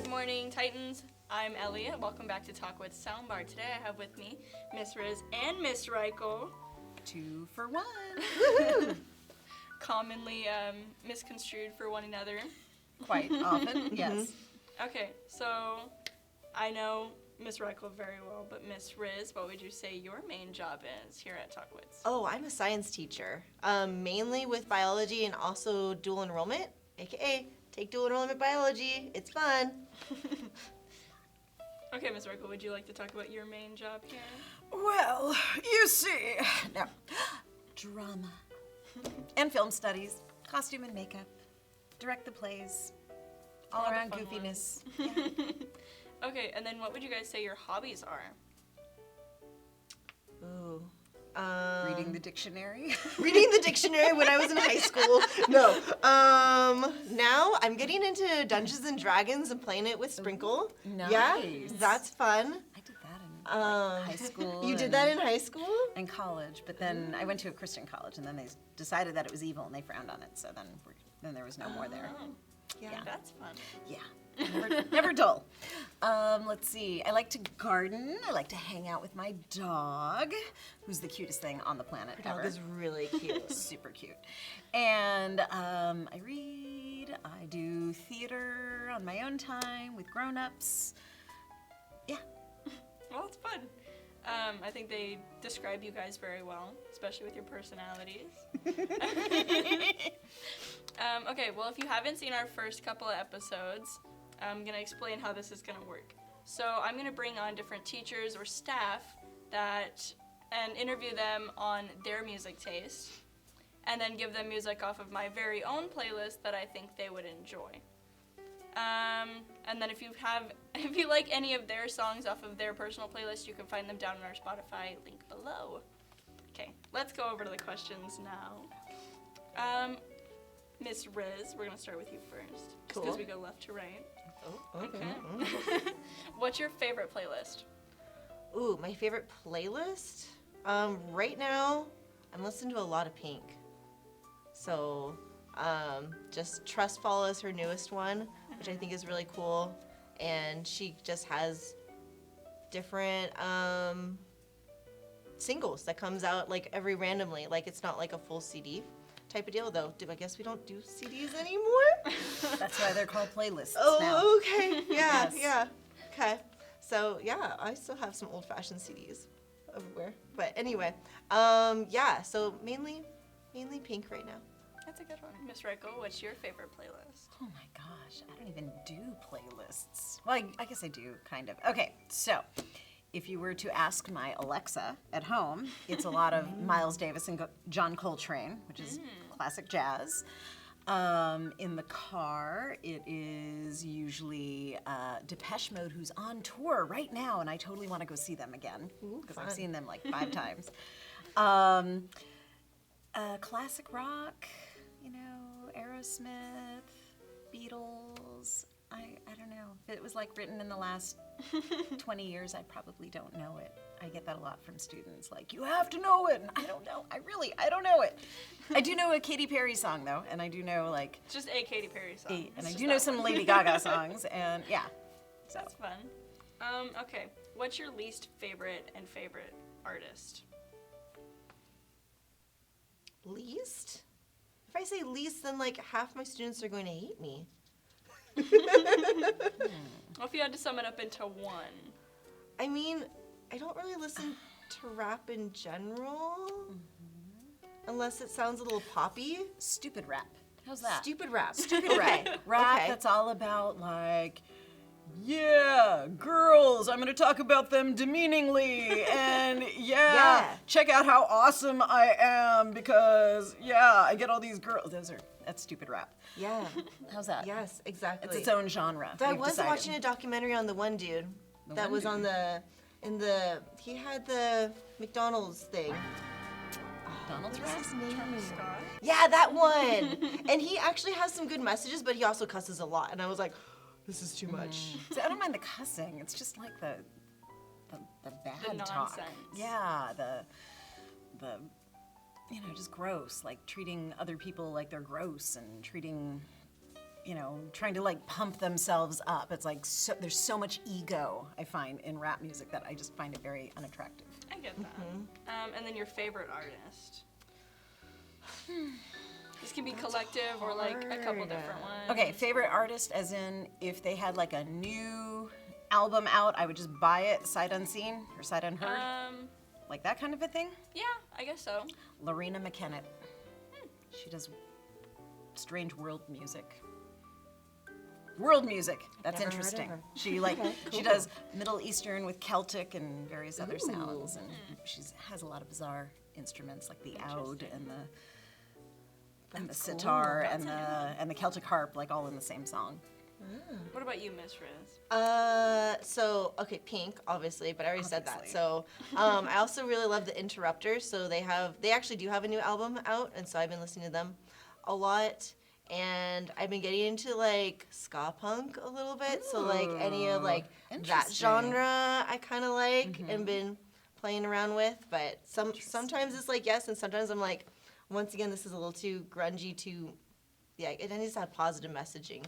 Good morning, Titans. I'm Elliette. Welcome back to Tahquitz Sound Bar. Today I have with me Miss Riz and Miss Reichl. 2 for 1. Commonly misconstrued for one another. Quite often, yes. Okay, so I know Miss Reichl very well, but Miss Riz, what would you say your main job is here at Tahquitz? Oh, I'm a science teacher, mainly with biology and also dual enrollment, aka take dual enrollment biology. It's fun. Okay, Miss Reichl, would you like to talk about your main job here? Well, you see, no, drama and film studies, costume and makeup, direct the plays, all around goofiness. Yeah. Okay, and then what would you guys say your hobbies are? Ooh. Reading the dictionary. Reading the dictionary when I was in high school. No. Now I'm getting into Dungeons and Dragons and playing it with Sprinkle. Nice. Yeah, that's fun. I did that in high school. You did that in high school? And college, but then I went to a Christian college, and then they decided that it was evil, and they frowned on it. So then there was no more there. Oh, Yeah. that's fun. Yeah, never dull. Let's see. I like to garden. I like to hang out with my dog, who's the cutest thing on the planet Your ever. dog is really cute. Super cute. And I read. I do theater on my own time with grown-ups. Yeah. Well, it's fun. I think they describe you guys very well, especially with your personalities. Okay, well, if you haven't seen our first couple of episodes, I'm going to explain how this is going to work. So I'm going to bring on different teachers or staff and interview them on their music taste, and then give them music off of my very own playlist that I think they would enjoy. And then if you like any of their songs off of their personal playlist, you can find them down in our Spotify link below. Okay, let's go over to the questions now. Miss Riz, we're gonna start with you first, just because we go left to right. Oh, Okay. What's your favorite playlist? Ooh, my favorite playlist? Right now, I'm listening to a lot of Pink. So, just Trust Fall is her newest one, which I think is really cool. And she just has different singles that comes out like every randomly. Like it's not like a full CD type of deal, though. I guess we don't do CDs anymore? That's why they're called playlists now. Oh, okay. Yeah, Yes. yeah. Okay. So, yeah, I still have some old-fashioned CDs everywhere. But anyway, yeah, so mainly Pink right now. That's a good one. Miss Reichl, what's your favorite playlist? Oh my gosh, I don't even do playlists. Well, I guess I do, kind of. Okay, so if you were to ask my Alexa at home, it's a lot of Miles Davis and John Coltrane, which is classic jazz. In the car, it is usually Depeche Mode, who's on tour right now, and I totally want to go see them again, because I've seen them like 5 times. Classic rock, you know, Aerosmith, Beatles. I don't know. If it was like written in the last 20 years, I probably don't know it. I get that a lot from students, like, you have to know it. And I don't know. I don't know it. I do know a Katy Perry song, though, and I do know, like... Just a Katy Perry song. And I do know some Lady Gaga songs, and yeah. So. That's fun. Okay, what's your least favorite and favorite artist? Least? If I say least, then like half my students are going to hate me. Well, if you had to sum it up into one. I mean, I don't really listen to rap in general, unless it sounds a little poppy. Stupid rap. How's that? Stupid rap. Stupid Okay. rap Okay. that's all about, like, yeah, girls, I'm gonna talk about them demeaningly, and Yeah. check out how awesome I am because, yeah, I get all these girls. That's stupid rap. Yeah. How's that? Yes, exactly. It's its own genre. I we've was decided. watching a documentary on the one dude that was on he had the McDonald's thing. Donald's What's rap? his name? Scott? Yeah, that one. And he actually has some good messages, but he also cusses a lot. And I was like, this is too much. See, I don't mind the cussing. It's just like the bad The talk. nonsense. Yeah, the you know, just gross. Like treating other people like they're gross and treating you know, trying to like pump themselves up. It's like there's so much ego, I find, in rap music that I just find it very unattractive. I get that. And then your favorite artist. This can be collective or like a couple different ones. Okay, favorite artist as in if they had like a new album out, I would just buy it sight unseen or sight unheard. Like that kind of a thing? Yeah, I guess so. Lorena McKennitt. She does strange world music. World music. That's never heard of interesting. her. She like she does Middle Eastern with Celtic and various other sounds, and she has a lot of bizarre instruments like the oud and the sitar and the Celtic harp, like all in the same song. What about you, Miss Riz? So okay, Pink, obviously, but I already said that. So, I also really love the Interrupters. So they actually do have a new album out, and so I've been listening to them a lot. And I've been getting into like ska punk a little bit. So like any of like that genre, I kind of like and been playing around with. But sometimes it's like yes, and sometimes I'm like, once again, this is a little too grungy. It needs to have positive messaging.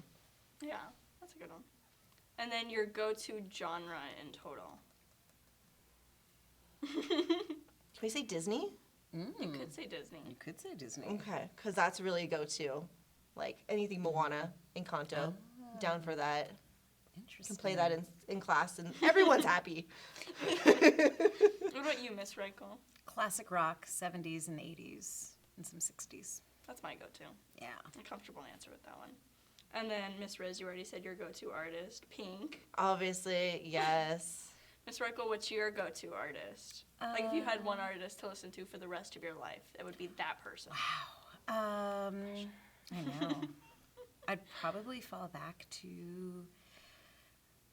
Yeah, that's a good one. And then your go-to genre in total. Can we say Disney? You could say Disney. You could say Disney. Okay, because that's really a go-to. Like anything Moana, Encanto, down for that. Interesting. Can play that in class and everyone's happy. What about you, Miss Reichl? Classic rock, 70s and 80s, and some 60s. That's my go-to. Yeah. A comfortable answer with that one. And then, Miss Riz, you already said your go-to artist, Pink. Obviously, yes. Miss Reichl, what's your go-to artist? Like, if you had one artist to listen to for the rest of your life, it would be that person. Wow. I know. I'd probably fall back to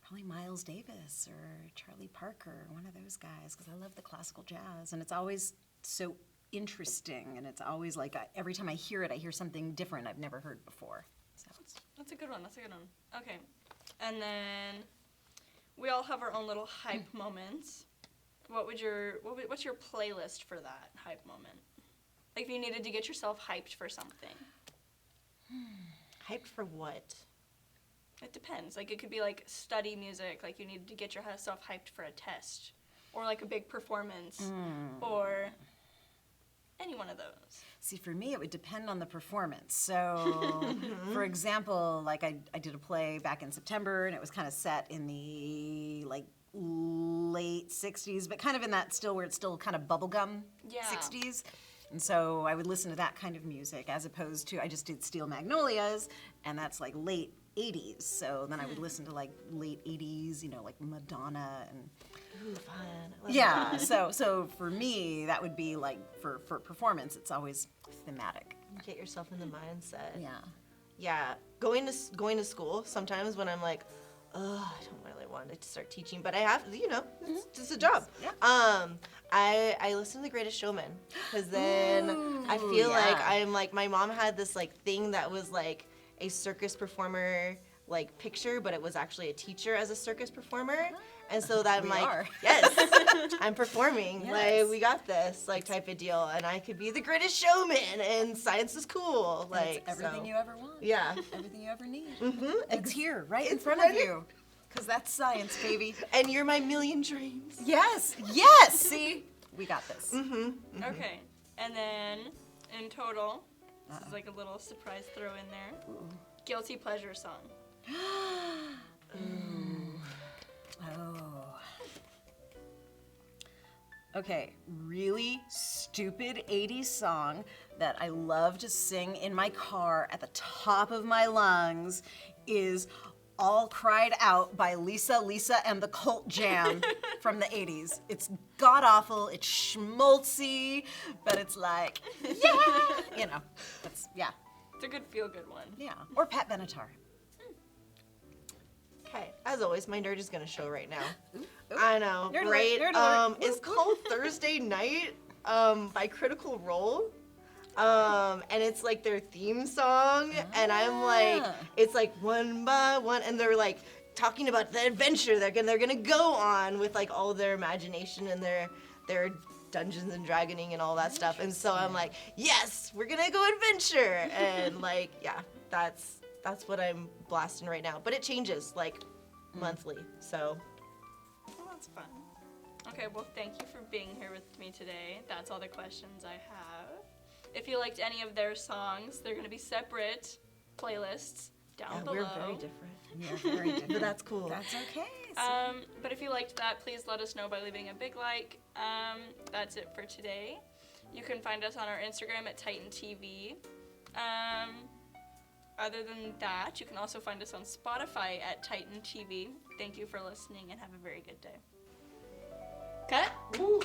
probably Miles Davis or Charlie Parker, one of those guys, because I love the classical jazz, and it's always so interesting, and it's always like every time I hear it, I hear something different I've never heard before. So. That's a good one. That's a good one. Okay. And then we all have our own little hype moments. What's your playlist for that hype moment? Like if you needed to get yourself hyped for something. Hyped for what? It depends. Like it could be like study music, like you needed to get yourself hyped for a test, or like a big performance, or any one of those. See, for me, it would depend on the performance. So, for example, like I did a play back in September, and it was kind of set in the like late 60s, but kind of in that still where it's still kind of bubblegum 60s. And so I would listen to that kind of music as opposed to, I just did Steel Magnolias, and that's like late 80s. So then I would listen to like late 80s, you know, like Madonna and... Ooh, fun. Yeah, so for me, that would be like, for performance, it's always thematic. Get yourself in the mindset. Yeah. Yeah, going to school, sometimes when I'm like, oh, I don't really want to start teaching, but I have, you know, it's a job. Yeah. I listen to The Greatest Showman, because then I feel like I'm like, my mom had this like thing that was like a circus performer like picture, but it was actually a teacher as a circus performer. And so that I'm like, yes, I'm performing. Like, we got this, like, type of deal. And I could be the greatest showman, and science is cool. Like, it's everything you ever want. Yeah. Everything you ever need. It's here, right in front of you. Because that's science, baby. And you're my million dreams. Yes. See? We got this. Okay. And then, in total, this is like a little surprise throw in there. Guilty pleasure song. Oh. Okay, really stupid 80s song that I love to sing in my car at the top of my lungs is All Cried Out by Lisa and the Cult Jam from the 80s. It's god-awful, it's schmaltzy, but it's like, yeah! You know, it's It's a good feel-good one. Yeah, or Pat Benatar. Okay, as always, my nerd is gonna show right now. I know, Nerd right? alert, nerd alert. It's called Thursday Night by Critical Role. And it's like their theme song, and I'm like, it's like one by one, and they're like talking about the adventure they're gonna go on with like all their imagination and their Dungeons and Dragoning and all that stuff. And so I'm like, yes, we're gonna go adventure, and like, yeah, that's that's what I'm blasting right now. But it changes like monthly. So Well, that's fun. Okay, well, thank you for being here with me today. That's all the questions I have. If you liked any of their songs, they're going to be separate playlists down below. we're very different. Yeah, very different. But that's cool. That's okay. But if you liked that, please let us know by leaving a big like. That's it for today. You can find us on our Instagram at TitanTV. Other than that, you can also find us on Spotify at TitanTV. Thank you for listening and have a very good day. Cut. Ooh.